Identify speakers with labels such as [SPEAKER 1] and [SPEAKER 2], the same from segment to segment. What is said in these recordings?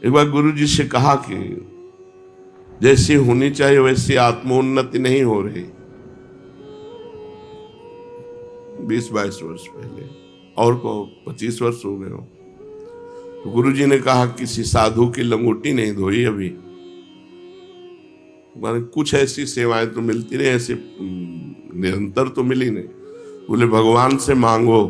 [SPEAKER 1] एक बार गुरु जी से कहा कि जैसी होनी चाहिए वैसी आत्मोन्नति नहीं हो रही। 20-22 वर्ष पहले, और को 25 वर्ष हो गए हो। तो गुरु जी ने कहा किसी साधु की लंगोटी नहीं धोई अभी। कुछ ऐसी सेवाएं तो मिलती रही, ऐसे निरंतर तो मिली नहीं। बोले भगवान से मांगो।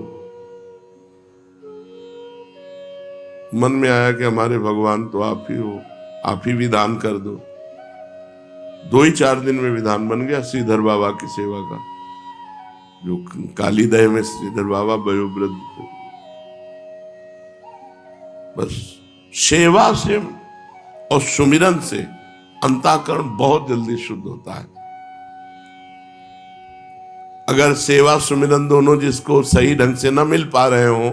[SPEAKER 1] मन में आया कि हमारे भगवान तो आप ही हो, आप ही विधान कर दो। 2 ही 4 दिन में विधान बन गया श्रीधर बाबा की सेवा का, जो कालीदह में श्रीधर बाबा वयोवृद्ध थे। बस सेवा से और सुमिरन से अंतःकरण बहुत जल्दी शुद्ध होता है। अगर सेवा सुमिरन दोनों जिसको सही ढंग से ना मिल पा रहे हो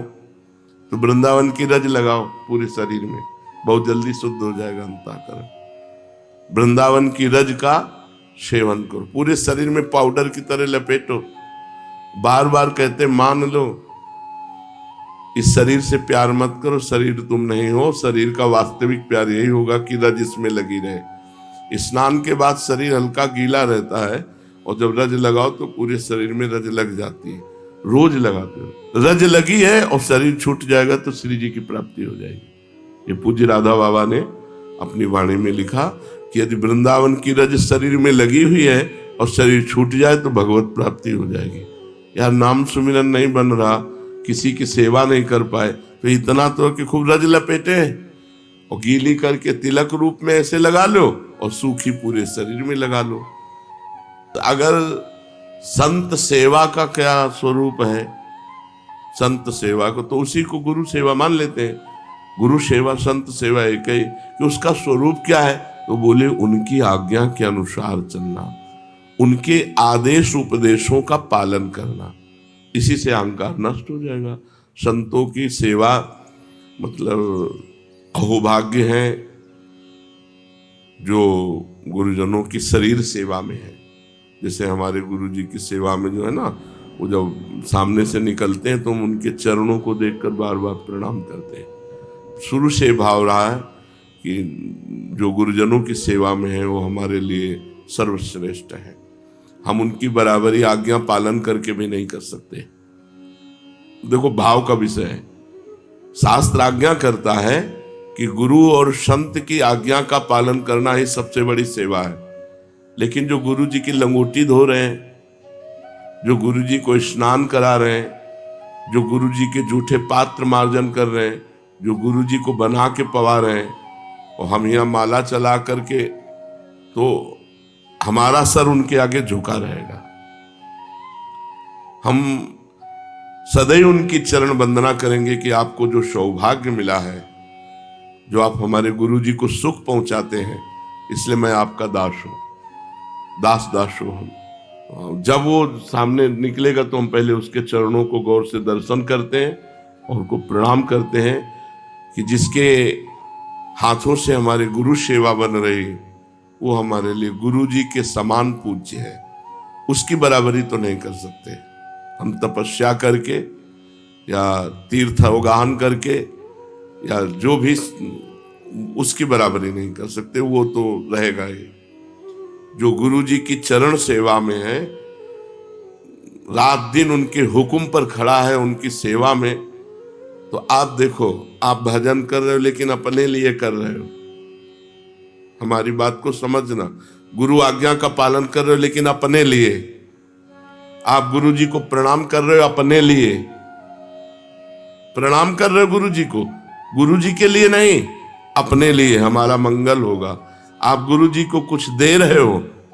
[SPEAKER 1] तो वृंदावन की रज लगाओ पूरे शरीर में, बहुत जल्दी शुद्ध हो जाएगा अंतःकरण। वृंदावन की रज का सेवन करो, पूरे शरीर में पाउडर की तरह लपेटो। बार बार कहते मान लो, इस शरीर से प्यार मत करो, शरीर तुम नहीं हो। शरीर का वास्तविक प्यार यही होगा कि रज इसमें लगी रहे। स्नान के बाद शरीर हल्का गीला रहता है और जब रज लगाओ तो पूरे शरीर में रज लग जाती है। रोज लगाते हो, रज लगी है और शरीर छूट जाएगा तो श्री जी की प्राप्ति हो जाएगी। ये पूज्य राधा बाबा ने अपनी वाणी में लिखा कि यदि वृंदावन की रज शरीर में लगी हुई है और शरीर छूट जाए तो भगवत प्राप्ति हो जाएगी। यार नाम सुमिरन नहीं बन रहा, किसी की सेवा नहीं कर पाए तो इतना तो कि खूब रज लपेटे और गीली करके तिलक रूप में ऐसे लगा लो और सूखी पूरे शरीर में लगा लो। तो अगर संत सेवा का क्या स्वरूप है, संत सेवा को तो उसी को गुरु सेवा मान लेते हैं। गुरु सेवा संत सेवा एक ही कि उसका स्वरूप क्या है, तो बोले उनकी आज्ञा के अनुसार चलना, उनके आदेश उपदेशों का पालन करना। इसी से अहंकार नष्ट हो जाएगा। संतों की सेवा मतलब अहोभाग्य है जो गुरुजनों की शरीर सेवा में है। जैसे हमारे गुरु जी की सेवा में जो है ना, वो जब सामने से निकलते हैं तो हम उनके चरणों को देखकर बार बार प्रणाम करते हैं। शुरू से भाव रहा है कि जो गुरुजनों की सेवा में है वो हमारे लिए सर्वश्रेष्ठ है। हम उनकी बराबरी आज्ञा पालन करके भी नहीं कर सकते। देखो भाव का विषय है। शास्त्र आज्ञा करता है कि गुरु और संत की आज्ञा का पालन करना ही सबसे बड़ी सेवा है। लेकिन जो गुरु जी की लंगोटी धो रहे हैं, जो गुरु जी को स्नान करा रहे हैं, जो गुरु जी के जूठे पात्र मार्जन कर रहे हैं, जो गुरु जी को बना के पवा रहे हैं, और हम यहाँ माला चला करके, तो हमारा सर उनके आगे झुका रहेगा। हम सदैव उनकी चरण वंदना करेंगे कि आपको जो सौभाग्य मिला है, जो आप हमारे गुरु जी को सुख पहुंचाते हैं, इसलिए मैं आपका दास हूं, दास हूं हम। जब वो सामने निकलेगा तो हम पहले उसके चरणों को गौर से दर्शन करते हैं और उनको प्रणाम करते हैं कि जिसके हाथों से हमारे गुरु सेवा बन रही, वो हमारे लिए गुरु जी के समान पूज्य है। उसकी बराबरी तो नहीं कर सकते हम, तपस्या करके या तीर्थ अवगाहन करके या जो भी, उसकी बराबरी नहीं कर सकते। वो तो रहेगा ही। जो गुरु जी की चरण सेवा में है, रात दिन उनके हुक्म पर खड़ा है, उनकी सेवा में, तो आप देखो, आप भजन कर रहे हो लेकिन अपने लिए कर रहे हो। हमारी बात को समझना। गुरु आज्ञा का पालन कर रहे हो लेकिन अपने लिए। आप गुरु जी को प्रणाम कर रहे हो अपने लिए, प्रणाम कर रहे हो गुरु जी को, गुरु जी के लिए नहीं, अपने लिए, हमारा मंगल होगा। आप गुरु जी को कुछ दे रहे हो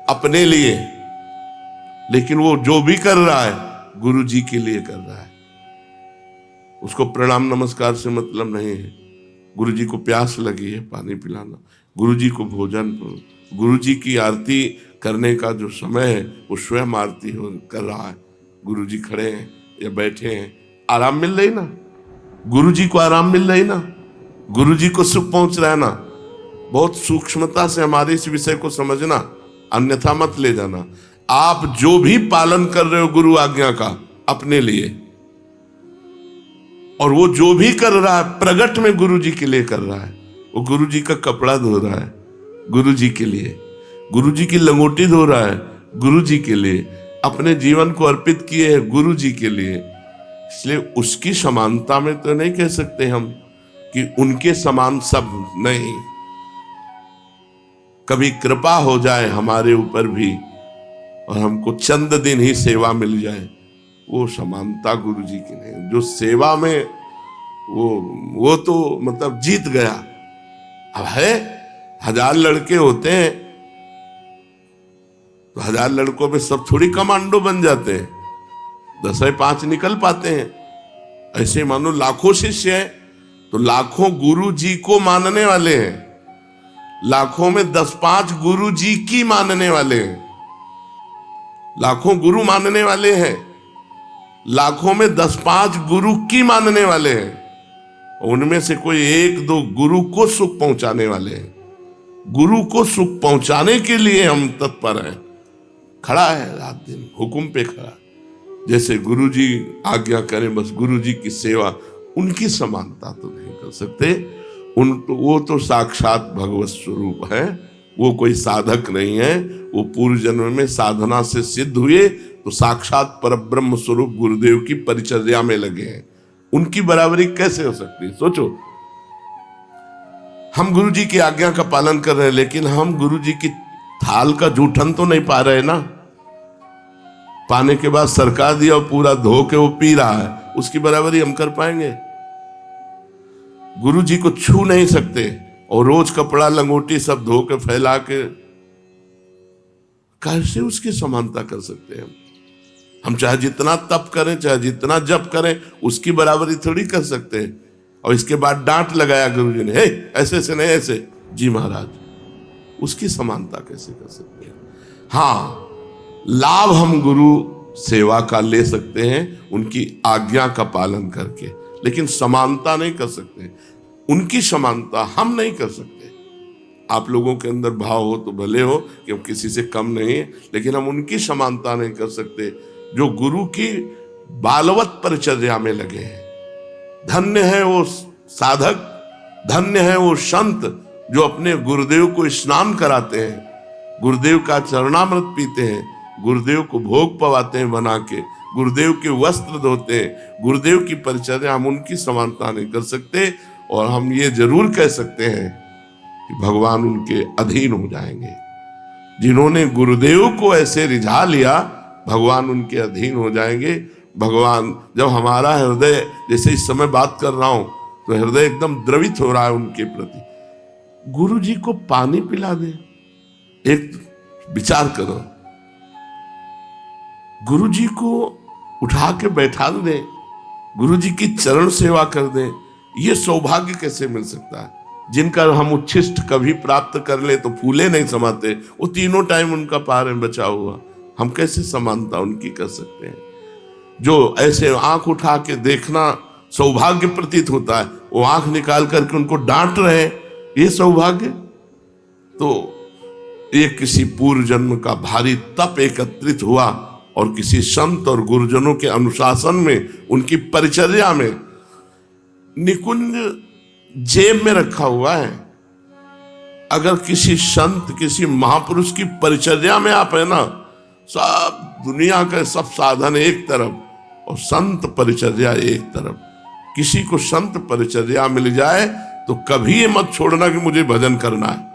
[SPEAKER 1] अपने लिए, लेकिन वो जो भी कर रहा है गुरु जी के लिए कर रहा है। उसको प्रणाम नमस्कार से मतलब नहीं है। गुरु जी को प्यास लगी है, पानी पिलाना, गुरु जी को भोजन, गुरु जी की आरती करने का जो समय है वो स्वयं आरती कर रहा है। गुरु जी खड़े हैं या बैठे हैं, आराम मिल रही ना, गुरु जी को आराम मिल रही ना, गुरु जी को सुख पहुंच रहा है ना। बहुत सूक्ष्मता से हमारे इस विषय को समझना, अन्यथा मत ले जाना। आप जो भी पालन कर रहे हो गुरु आज्ञा का अपने लिए, और वो जो भी कर रहा है प्रगट में गुरु जी के लिए कर रहा है, वो गुरु जी का कपड़ा धो रहा है गुरु जी के लिए, गुरु जी की लंगोटी धो रहा है गुरु जी के लिए, अपने जीवन को अर्पित किए हैं गुरु जी के लिए। इसलिए उसकी समानता में तो नहीं कह सकते हम कि उनके समान सब नहीं। कभी कृपा हो जाए हमारे ऊपर भी और हमको चंद दिन ही सेवा मिल जाए, वो समानता गुरु जी की नहीं। जो सेवा में वो तो मतलब जीत गया। अब है 1000 लड़के होते हैं तो 1000 लड़कों में सब थोड़ी कमांडो बन जाते हैं, 10-5 निकल पाते हैं। ऐसे मानो लाखों शिष्य हैं तो लाखों गुरु जी को मानने वाले हैं, लाखों में 10-5 गुरु जी की मानने वाले हैं। लाखों गुरु मानने वाले हैं, लाखों में 10-5 गुरु की मानने वाले हैं। उनमें से कोई 1-2 गुरु को सुख पहुंचाने वाले हैं। गुरु को सुख पहुंचाने के लिए हम तत्पर हैं। खड़ा है रात दिन हुक्म पे खड़ा, जैसे गुरु जी आज्ञा करें बस गुरु जी की सेवा। उनकी समानता तो नहीं कर सकते। वो तो साक्षात भगवत स्वरूप है, वो कोई साधक नहीं है। वो पूर्व जन्म में साधना से सिद्ध हुए तो साक्षात परब्रह्म स्वरूप गुरुदेव की परिचर्या में लगे हैं। उनकी बराबरी कैसे हो सकती है? सोचो, हम गुरु जी की आज्ञा का पालन कर रहे हैं लेकिन हम गुरु जी की थाल का जूठन तो नहीं पा रहे ना। पाने के बाद सरका दिया और पूरा धो के वो पी रहा है, उसकी बराबरी हम कर पाएंगे? गुरु जी को छू नहीं सकते और रोज कपड़ा लंगोटी सब धो के फैला के कैसे उसकी समानता कर सकते हैं? हम चाहे जितना तप करें, चाहे जितना जप करें, उसकी बराबरी थोड़ी कर सकते हैं। और इसके बाद डांट लगाया गुरु जी ने, हे ऐसे से नहीं ऐसे। जी महाराज, उसकी समानता कैसे कर सकते हैं? हाँ, लाभ हम गुरु सेवा का ले सकते हैं उनकी आज्ञा का पालन करके, लेकिन समानता नहीं कर सकते। उनकी समानता हम नहीं कर सकते। आप लोगों के अंदर भाव हो तो भले हो कि हम किसी से कम नहीं है, लेकिन हम उनकी समानता नहीं कर सकते जो गुरु की बालवत परिचर्या में लगे हैं। धन्य है वो साधक, धन्य है वो संत जो अपने गुरुदेव को स्नान कराते हैं, गुरुदेव का चरणामृत पीते हैं, गुरुदेव को भोग पवाते हैं बना के, गुरुदेव के वस्त्र धोते हैं। गुरुदेव की परिचर्या हम उनकी समानता नहीं कर सकते। और हम ये जरूर कह सकते हैं कि भगवान उनके अधीन हो जाएंगे। जिन्होंने गुरुदेव को ऐसे रिझा लिया, भगवान उनके अधीन हो जाएंगे। भगवान जब हमारा हृदय, जैसे इस समय बात कर रहा हूं तो हृदय एकदम द्रवित हो रहा है उनके प्रति, गुरु जी को पानी पिला दे। एक विचार करो, गुरु जी को उठा के बैठा दे, गुरु जी की चरण सेवा कर दे, ये सौभाग्य कैसे मिल सकता है? जिनका हम उच्छिष्ट कभी प्राप्त कर ले तो फूले नहीं समाते, वो तीनों टाइम उनका पार में बचा हुआ, हम कैसे समानता उनकी कर सकते हैं? जो ऐसे आंख उठा के देखना सौभाग्य प्रतीत होता है, वो आंख निकाल करके उनको डांट रहे, ये सौभाग्य? तो ये किसी पूर्व जन्म का भारी तप एकत्रित हुआ और किसी संत और गुरुजनों के अनुशासन में, उनकी परिचर्या में, निकुंज जेब में रखा हुआ है। अगर किसी संत, किसी महापुरुष की परिचर्या में आप है ना, सब दुनिया का सब साधन एक तरफ और संत परिचर्या एक तरफ। किसी को संत परिचर्या मिल जाए तो कभी ये मत छोड़ना कि मुझे भजन करना है,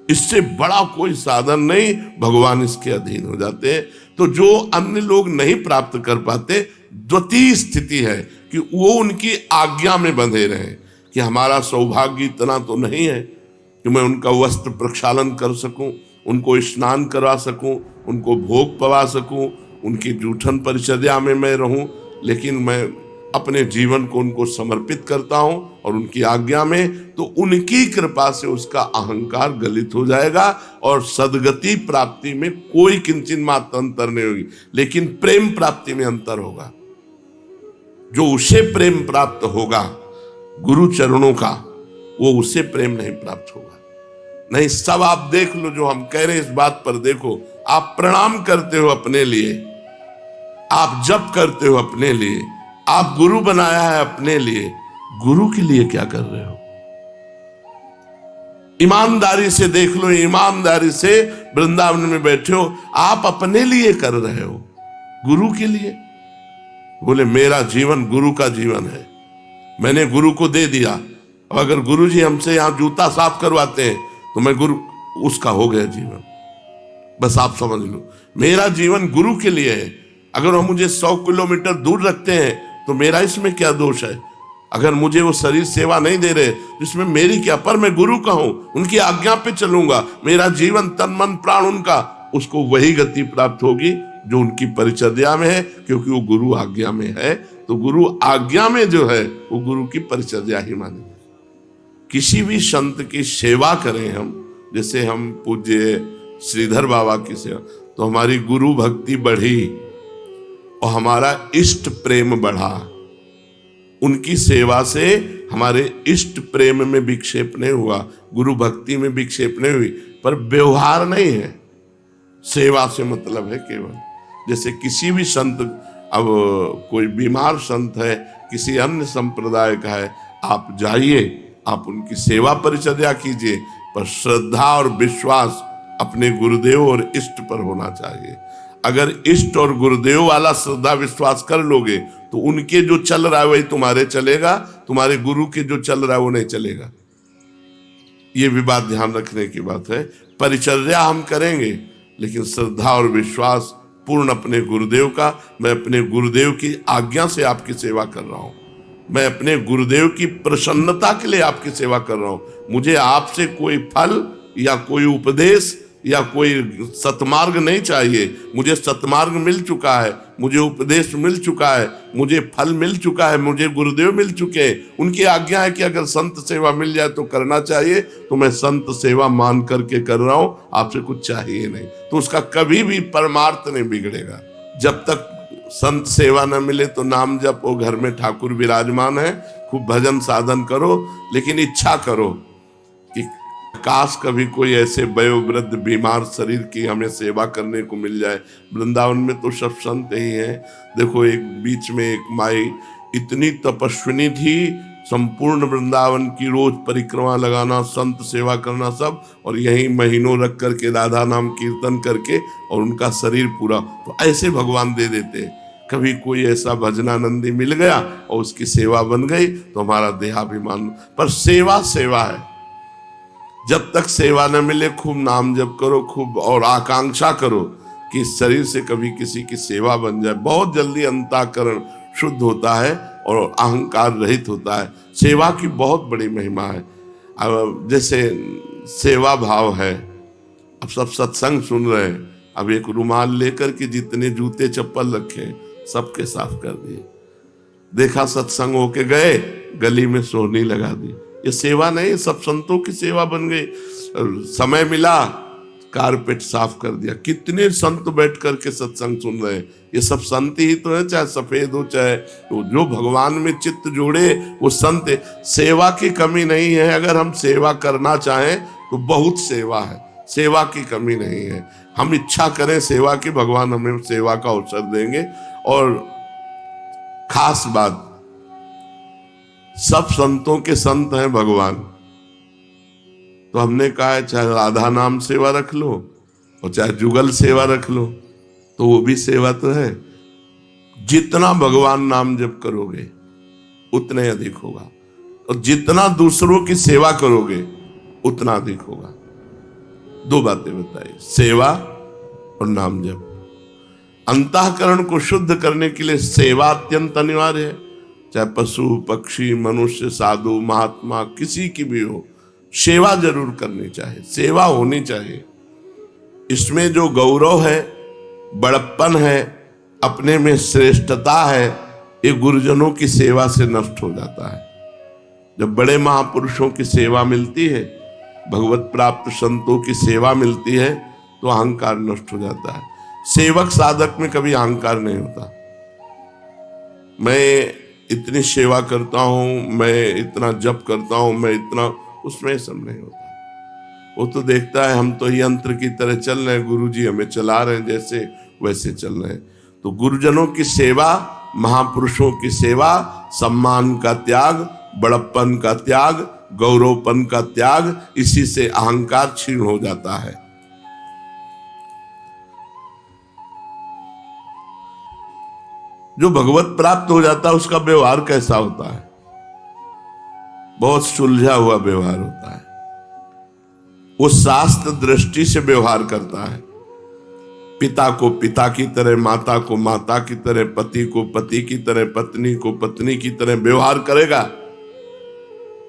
[SPEAKER 1] इससे बड़ा कोई साधन नहीं, भगवान इसके अधीन हो जाते हैं। तो जो अन्य लोग नहीं प्राप्त कर पाते, द्वितीय स्थिति है कि वो उनकी आज्ञा में बंधे रहे। कि हमारा सौभाग्य इतना तो नहीं है कि मैं उनका वस्त्र प्रक्षालन कर सकूं, उनको स्नान करा सकूं, उनको भोग पवा सकूं, उनकी जूठन परिचर्या में मैं रहूं, लेकिन मैं अपने जीवन को उनको समर्पित करता हूं और उनकी आज्ञा में, तो उनकी कृपा से उसका अहंकार गलित हो जाएगा और सदगति प्राप्ति में कोई किंचित मात्र अंतर नहीं होगी, लेकिन प्रेम प्राप्ति में अंतर होगा। जो उसे प्रेम प्राप्त होगा गुरु चरणों का, वो उसे प्रेम नहीं प्राप्त होगा। नहीं, सब आप देख लो, जो हम कह रहे हैं इस बात पर देखो। आप प्रणाम करते हो अपने लिए, आप जप करते हो अपने लिए, आप गुरु बनाया है अपने लिए, गुरु के लिए क्या कर रहे हो? ईमानदारी से देख लो, ईमानदारी से वृंदावन में बैठे हो, आप अपने लिए कर रहे हो, गुरु के लिए। बोले मेरा जीवन गुरु का जीवन है, मैंने गुरु को दे दिया। अब अगर गुरु जी हमसे यहां जूता साफ करवाते हैं तो मैं गुरु, उसका हो गया जीवन। बस आप समझ लो, मेरा जीवन गुरु के लिए है। अगर वो मुझे 100 किलोमीटर दूर रखते हैं तो मेरा इसमें क्या दोष है? अगर मुझे वो शरीर सेवा नहीं दे रहे जिसमें मेरी क्या, पर मैं गुरु का हूं, उनकी आज्ञा पे चलूंगा, मेरा जीवन तन मन प्राण उनका, उसको वही गति प्राप्त होगी जो उनकी परिचर्या में है, क्योंकि वो गुरु आज्ञा में है। तो गुरु आज्ञा में जो है वो गुरु की परिचर्या ही माने। किसी भी संत की सेवा करें हम, जैसे हम पूज्य श्रीधर बाबा की सेवा, तो हमारी गुरु भक्ति बढ़ी और हमारा इष्ट प्रेम बढ़ा। उनकी सेवा से हमारे इष्ट प्रेम में विक्षेप नहीं हुआ, गुरु भक्ति में विक्षेप नहीं हुई, पर व्यवहार नहीं है। सेवा से मतलब है केवल, जैसे किसी भी संत, अब कोई बीमार संत है, किसी अन्य संप्रदाय का है, आप जाइए, आप उनकी सेवा परिचर्या कीजिए, पर श्रद्धा और विश्वास अपने गुरुदेव और इष्ट पर होना चाहिए। अगर इष्ट और गुरुदेव वाला श्रद्धा विश्वास कर लोगे तो उनके जो चल रहा है वही तुम्हारे चलेगा, तुम्हारे गुरु के जो चल रहा है वो नहीं चलेगा। ये भी बात ध्यान रखने की बात है। परिचर्या हम करेंगे लेकिन श्रद्धा और विश्वास पूर्ण अपने गुरुदेव का। मैं अपने गुरुदेव की आज्ञा से आपकी सेवा कर रहा हूं, मैं अपने गुरुदेव की प्रसन्नता के लिए आपकी सेवा कर रहा हूं। मुझे आपसे कोई फल या कोई उपदेश या कोई सतमार्ग नहीं चाहिए। मुझे सतमार्ग मिल चुका है, मुझे उपदेश मिल चुका है, मुझे फल मिल चुका है, मुझे गुरुदेव मिल चुके हैं। उनकी आज्ञा है कि अगर संत सेवा मिल जाए तो करना चाहिए, तो मैं संत सेवा मान करके कर रहा हूं, आपसे कुछ चाहिए नहीं। तो उसका कभी भी परमार्थ नहीं बिगड़ेगा। जब तक संत सेवा न मिले तो नाम जपो, घर में ठाकुर विराजमान है, खूब भजन साधन करो, लेकिन इच्छा करो कि काश कभी कोई ऐसे वयोवृद्ध बीमार शरीर की हमें सेवा करने को मिल जाए। वृंदावन में तो सब संत ही हैं। देखो, एक बीच में एक माई इतनी तपस्विनी थी, संपूर्ण वृंदावन की रोज परिक्रमा लगाना, संत सेवा करना सब, और यहीं महीनों रख करके राधा नाम कीर्तन करके और उनका शरीर पूरा। तो ऐसे भगवान दे देते। कभी कोई ऐसा भजनानंदी मिल गया और उसकी सेवा बन गई तो हमारा देहाभिमान। पर सेवा सेवा है, जब तक सेवा न मिले खूब नाम जप करो, खूब और आकांक्षा करो कि इस शरीर से कभी किसी की सेवा बन जाए। बहुत जल्दी अंतःकरण शुद्ध होता है और अहंकार रहित होता है। सेवा की बहुत बड़ी महिमा है। अब जैसे सेवा भाव है, अब सब सत्संग सुन रहे हैं, अब एक रुमाल लेकर के जितने जूते चप्पल रखे सबके साफ कर दिए। देखा सत्संग होके गए, गली में सोहनी लगा दी। ये सेवा नहीं, सब संतों की सेवा बन गई। समय मिला, कारपेट साफ कर दिया। कितने संत बैठ करके सत्संग सुन रहे हैं। ये सब संत ही तो है, चाहे सफेद हो चाहे तो, जो भगवान में चित्त जोड़े वो संत है। सेवा की कमी नहीं है। अगर हम सेवा करना चाहें तो बहुत सेवा है, सेवा की कमी नहीं है। हम इच्छा करें सेवा की, भगवान हमें सेवा का अवसर देंगे। और खास बात, सब संतों के संत हैं भगवान। तो हमने कहा है चाहे राधा नाम सेवा रख लो और चाहे जुगल सेवा रख लो, तो वो भी सेवा तो है। जितना भगवान नाम जप करोगे उतने अधिक होगा, और जितना दूसरों की सेवा करोगे उतना अधिक होगा। दो बातें बताई, सेवा और नाम जप। अंतःकरण को शुद्ध करने के लिए सेवा अत्यंत अनिवार्य है। चाहे पशु पक्षी मनुष्य साधु महात्मा किसी की भी हो, सेवा जरूर करनी चाहिए, सेवा होनी चाहिए। इसमें जो गौरव है, बड़प्पन है, अपने में श्रेष्ठता है, ये गुरुजनों की सेवा से नष्ट हो जाता है। जब बड़े महापुरुषों की सेवा मिलती है, भगवत प्राप्त संतों की सेवा मिलती है, तो अहंकार नष्ट हो जाता है। सेवक साधक में कभी अहंकार नहीं होता। मैं इतनी सेवा करता हूं, मैं इतना जप करता हूं, मैं इतना, उसमें सब नहीं होता। वो तो देखता है हम तो यंत्र की तरह चल रहे हैं, गुरुजी हमें चला रहे हैं, जैसे वैसे चल रहे हैं। तो गुरुजनों की सेवा, महापुरुषों की सेवा, सम्मान का त्याग, बड़प्पन का त्याग, गौरवपन का त्याग, इसी से अहंकार क्षीण हो जाता है। जो भगवत प्राप्त हो जाता है उसका व्यवहार कैसा होता है? बहुत सुलझा हुआ व्यवहार होता है। वो शास्त्र दृष्टि से व्यवहार करता है। पिता को पिता की तरह, माता को माता की तरह, पति को पति की तरह, पत्नी को पत्नी की तरह व्यवहार करेगा,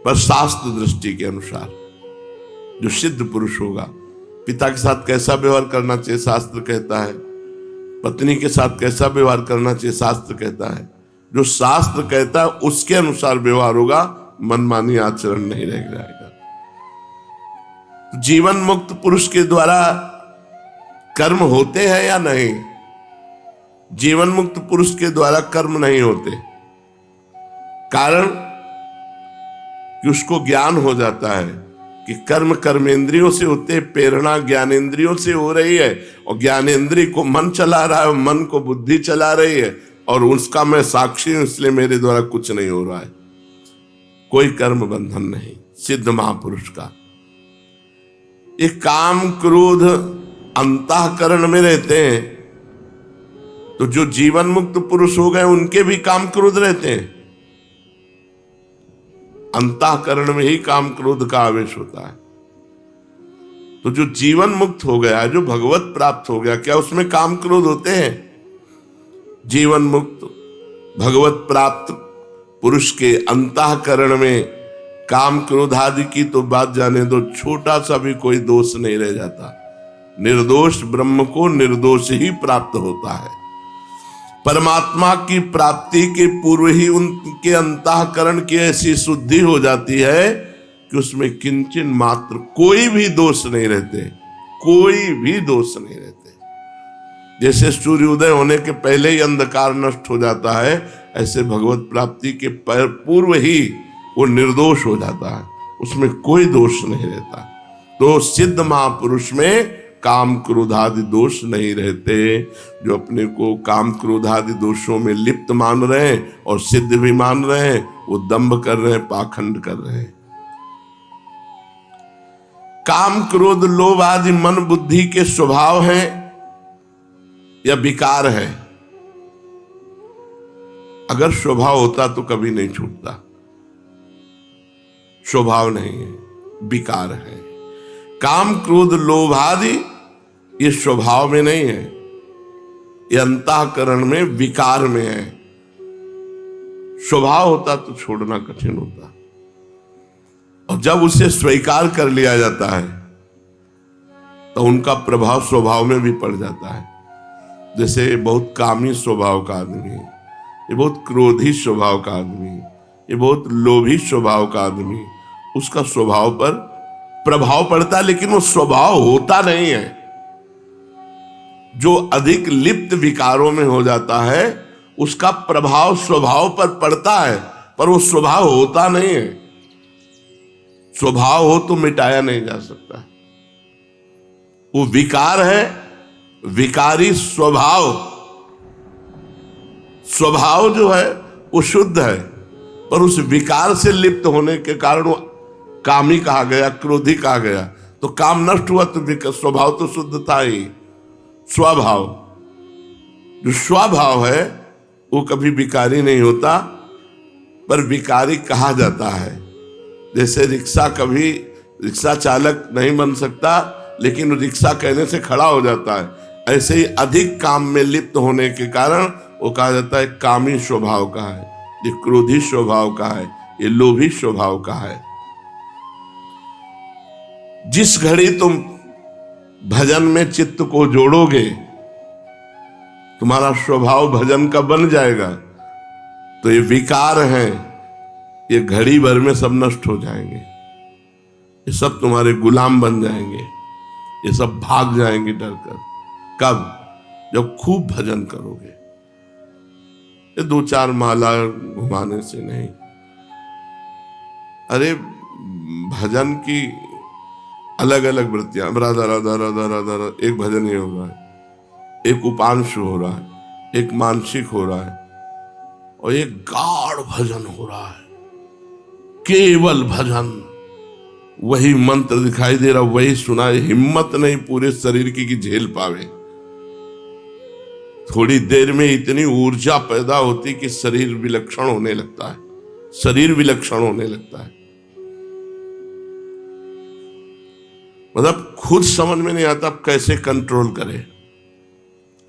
[SPEAKER 1] पर शास्त्र दृष्टि के अनुसार। जो सिद्ध पुरुष होगा, पिता के साथ कैसा व्यवहार करना चाहिए शास्त्र कहता है, पत्नी के साथ कैसा व्यवहार करना चाहिए शास्त्र कहता है। जो शास्त्र कहता है उसके अनुसार व्यवहार होगा, मनमानी आचरण नहीं रह जाएगा। जीवन मुक्त पुरुष के द्वारा कर्म होते हैं या नहीं? जीवन मुक्त पुरुष के द्वारा कर्म नहीं होते। कारण कि उसको ज्ञान हो जाता है कि कर्म कर्मेंद्रियों से होते, प्रेरणा ज्ञानेंद्रियों से हो रही है, और ज्ञानेंद्रिय को मन चला रहा है, मन को बुद्धि चला रही है, और उसका मैं साक्षी हूं, इसलिए मेरे द्वारा कुछ नहीं हो रहा है। कोई कर्म बंधन नहीं सिद्ध महापुरुष का। एक काम क्रोध अंतःकरण में रहते हैं, तो जो जीवन मुक्त पुरुष हो गए उनके भी काम क्रोध रहते हैं। अंतःकरण में ही काम क्रोध का आवेश होता है। तो जो जीवन मुक्त हो गया, जो भगवत प्राप्त हो गया, क्या उसमें काम क्रोध होते हैं? जीवन मुक्त भगवत प्राप्त पुरुष के अंतःकरण में काम क्रोध आदि की तो बात जाने दो, छोटा सा भी कोई दोष नहीं रह जाता। निर्दोष ब्रह्म को निर्दोष ही प्राप्त होता है। परमात्मा की प्राप्ति के पूर्व ही उनके अंतःकरण की ऐसी शुद्धि हो जाती है कि उसमें किंचन मात्र कोई भी दोष नहीं रहते, कोई भी दोष नहीं रहते। जैसे सूर्योदय होने के पहले ही अंधकार नष्ट हो जाता है, ऐसे भगवत प्राप्ति के पूर्व ही वो निर्दोष हो जाता है, उसमें कोई दोष नहीं रहता। तो सिद्ध महापुरुष में काम क्रोधादि दोष नहीं रहते। जो अपने को काम क्रोधादि दोषों में लिप्त मान रहे हैं और सिद्ध भी मान रहे हैं, वो दंभ कर रहे हैं, पाखंड कर रहे हैं। काम क्रोध लोभ आदि मन बुद्धि के स्वभाव हैं या विकार है? अगर स्वभाव होता तो कभी नहीं छूटता। स्वभाव नहीं है, विकार है। काम क्रोध लोभ आदि ये स्वभाव में नहीं है, ये अंतःकरण में विकार में है। स्वभाव होता तो छोड़ना कठिन होता, और जब उसे स्वीकार कर लिया जाता है तो उनका प्रभाव स्वभाव में भी पड़ जाता है। जैसे बहुत कामी स्वभाव का आदमी है, ये बहुत क्रोधी स्वभाव का आदमी है, ये बहुत लोभी स्वभाव का आदमी, उसका स्वभाव पर प्रभाव पड़ता है, लेकिन वो स्वभाव होता नहीं है। जो अधिक लिप्त विकारों में हो जाता है उसका प्रभाव स्वभाव पर पड़ता है, पर वो स्वभाव होता नहीं है। स्वभाव हो तो मिटाया नहीं जा सकता। वो विकार है, विकारी स्वभाव। स्वभाव जो है वो शुद्ध है, पर उस विकार से लिप्त होने के कारण वो कामी कहा गया, क्रोधी कहा गया। तो काम नष्ट हुआ तो स्वभाव तो शुद्ध था ही। स्वभाव, जो स्वभाव है वो कभी विकारी नहीं होता, पर विकारी कहा जाता है। जैसे रिक्शा, कभी रिक्शा चालक नहीं बन सकता, लेकिन रिक्शा कहने से खड़ा हो जाता है। ऐसे ही अधिक काम में लिप्त होने के कारण वो कहा जाता है कामी स्वभाव का है, ये क्रोधी स्वभाव का है, ये लोभी स्वभाव का है। जिस घड़ी तुम भजन में चित्त को जोड़ोगे, तुम्हारा स्वभाव भजन का बन जाएगा, तो ये विकार हैं, ये घड़ी भर में सब नष्ट हो जाएंगे। ये सब तुम्हारे गुलाम बन जाएंगे, ये सब भाग जाएंगे डरकर। कब? जब खूब भजन करोगे। ये 2-4 माला घुमाने से नहीं। अरे भजन की अलग अलग वृत्तियां, राधा राधा राधा राधा, एक भजन ही हो रहा है, एक उपांशु हो रहा है, एक मानसिक हो रहा है, और एक गाढ़ भजन हो रहा है, केवल भजन। वही मंत्र दिखाई दे रहा, वही सुना, हिम्मत नहीं पूरे शरीर की कि झेल पावे। थोड़ी देर में इतनी ऊर्जा पैदा होती कि शरीर विलक्षण होने लगता है, शरीर विलक्षण होने लगता है। मतलब खुद समझ में नहीं आता कैसे कंट्रोल करें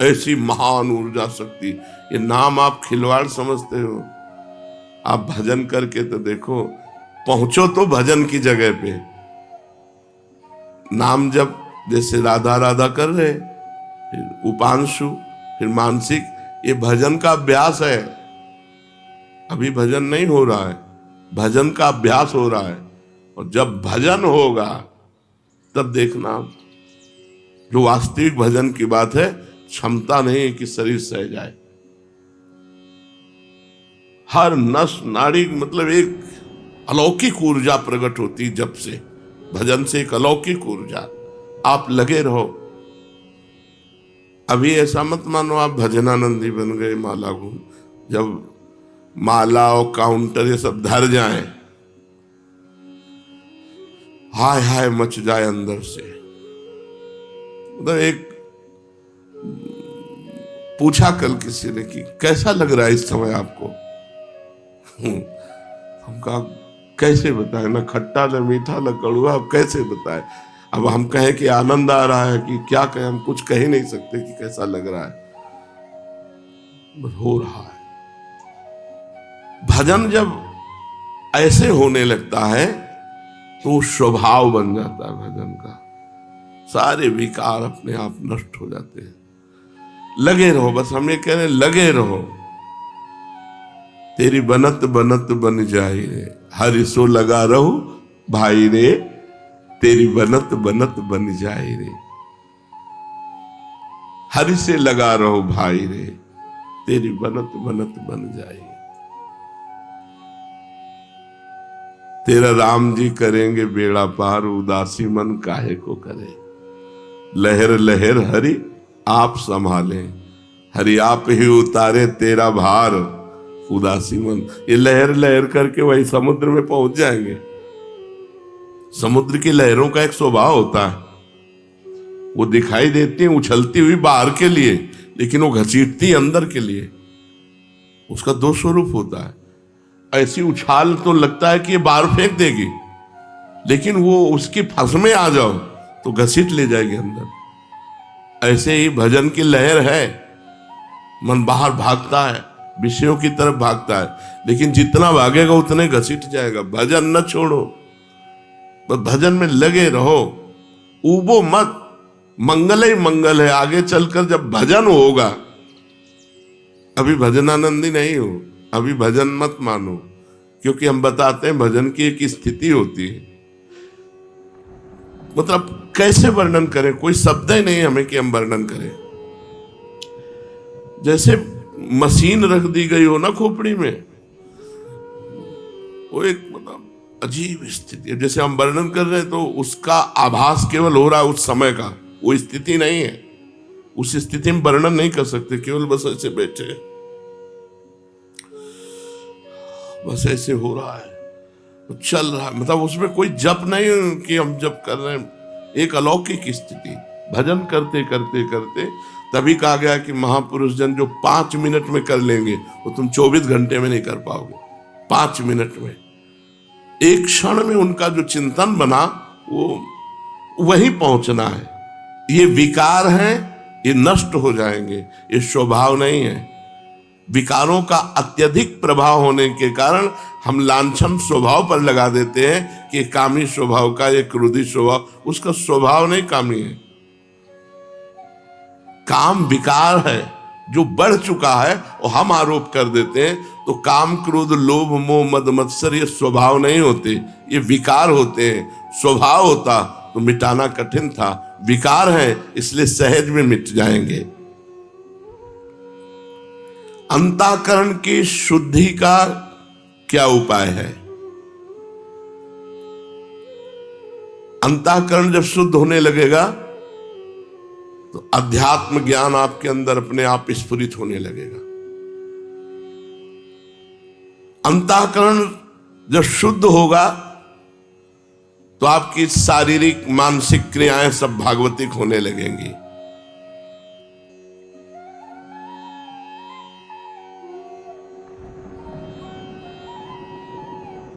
[SPEAKER 1] ऐसी महान ऊर्जा शक्ति। ये नाम आप खिलवाड़ समझते हो, आप भजन करके तो देखो, पहुंचो तो भजन की जगह पे। नाम जब जैसे राधा राधा कर रहे, फिर उपांशु, फिर मानसिक, ये भजन का अभ्यास है। अभी भजन नहीं हो रहा है, भजन का अभ्यास हो रहा है। और जब भजन होगा तब देखना, जो वास्तविक भजन की बात है, क्षमता नहीं है कि शरीर सह जाए। हर नस नाड़ी, मतलब एक अलौकिक ऊर्जा प्रकट होती जब से, भजन से एक अलौकिक ऊर्जा। आप लगे रहो। अभी ऐसा मत मानो आप भजनानंदी बन गए, माला घूम, जब माला और काउंटर ये सब धर जाए, हाय हाय मच जाए अंदर से। मतलब एक पूछा कल किसी ने कि कैसा लग रहा है इस समय आपको, हम कहा कैसे बताएं, ना खट्टा ना मीठा ना कड़वा, अब कैसे बताएं। अब हम कहें कि आनंद आ रहा है कि क्या कहें, हम कुछ कह ही नहीं सकते कि कैसा लग रहा है, बस हो रहा है। भजन जब ऐसे होने लगता है तो स्वभाव बन जाता है भजन का, सारे विकार अपने आप नष्ट हो जाते हैं। लगे रहो, बस हम ये कह रहे हैं, लगे रहो। तेरी बनत बनत बन जाए रे, हरि सो लगा रहो भाई रे, तेरी बनत बनत बन जाए रे। हरि से लगा रहो भाई रे, तेरी बनत बनत बन जाए। तेरा राम जी करेंगे बेड़ा पार, उदासी मन काहे को करे। लहर लहर हरि आप संभाले, हरि आप ही उतारे तेरा भार, उदासी मन। ये लहर लहर करके वही समुद्र में पहुंच जाएंगे। समुद्र की लहरों का एक स्वभाव होता है, वो दिखाई देती है उछलती हुई बाहर के लिए, लेकिन वो घसीटती अंदर के लिए। उसका दो स्वरूप होता है। ऐसी उछाल तो लगता है कि ये बाहर फेंक देगी, लेकिन वो उसकी फंस में आ जाओ तो घसीट ले जाएगी अंदर। ऐसे ही भजन की लहर है, मन बाहर भागता है, विषयों की तरफ भागता है, लेकिन जितना भागेगा उतने घसीट जाएगा। भजन न छोड़ो, बस भजन में लगे रहो, ऊबो मत। मंगल ही मंगल है, आगे चलकर जब भजन होगा। अभी भजनानंदी नहीं हो, अभी भजन मत मानो, क्योंकि हम बताते हैं भजन की एक स्थिति होती है। मतलब कैसे वर्णन करें, कोई शब्द ही नहीं हमें कि हम वर्णन करें। जैसे मशीन रख दी गई हो ना खोपड़ी में, वो एक मतलब अजीब स्थिति है। जैसे हम वर्णन कर रहे हैं तो उसका आभास केवल हो रहा है उस समय का, वो स्थिति नहीं है। उस स्थिति में वर्णन नहीं कर सकते, केवल बस ऐसे बैठे, बस ऐसे हो रहा है, तो चल रहा है। मतलब उसमें कोई जप नहीं कि हम जप कर रहे हैं, एक अलौकिक स्थिति। भजन करते करते करते तभी कहा गया कि महापुरुष जन जो 5 मिनट में कर लेंगे वो तुम 24 घंटे में नहीं कर पाओगे। 5 मिनट में, एक क्षण में उनका जो चिंतन बना वो वहीं पहुंचना है। ये विकार हैं, ये नष्ट हो जाएंगे, ये स्वभाव नहीं है। विकारों का अत्यधिक प्रभाव होने के कारण हम लांछन स्वभाव पर लगा देते हैं कि कामी स्वभाव का, ये क्रोधी स्वभाव, उसका स्वभाव नहीं कामी है। काम विकार है जो बढ़ चुका है और हम आरोप कर देते हैं। तो काम क्रोध लोभ मोह मद मत्सर ये स्वभाव नहीं होते, ये विकार होते हैं। स्वभाव होता तो मिटाना कठिन था, विकार है इसलिए सहज में मिट जाएंगे। अंतःकरण की शुद्धि का क्या उपाय है? अंतःकरण जब शुद्ध होने लगेगा तो अध्यात्म ज्ञान आपके अंदर अपने आप स्फुरित होने लगेगा। अंतःकरण जब शुद्ध होगा तो आपकी शारीरिक मानसिक क्रियाएं सब भागवतिक होने लगेंगी।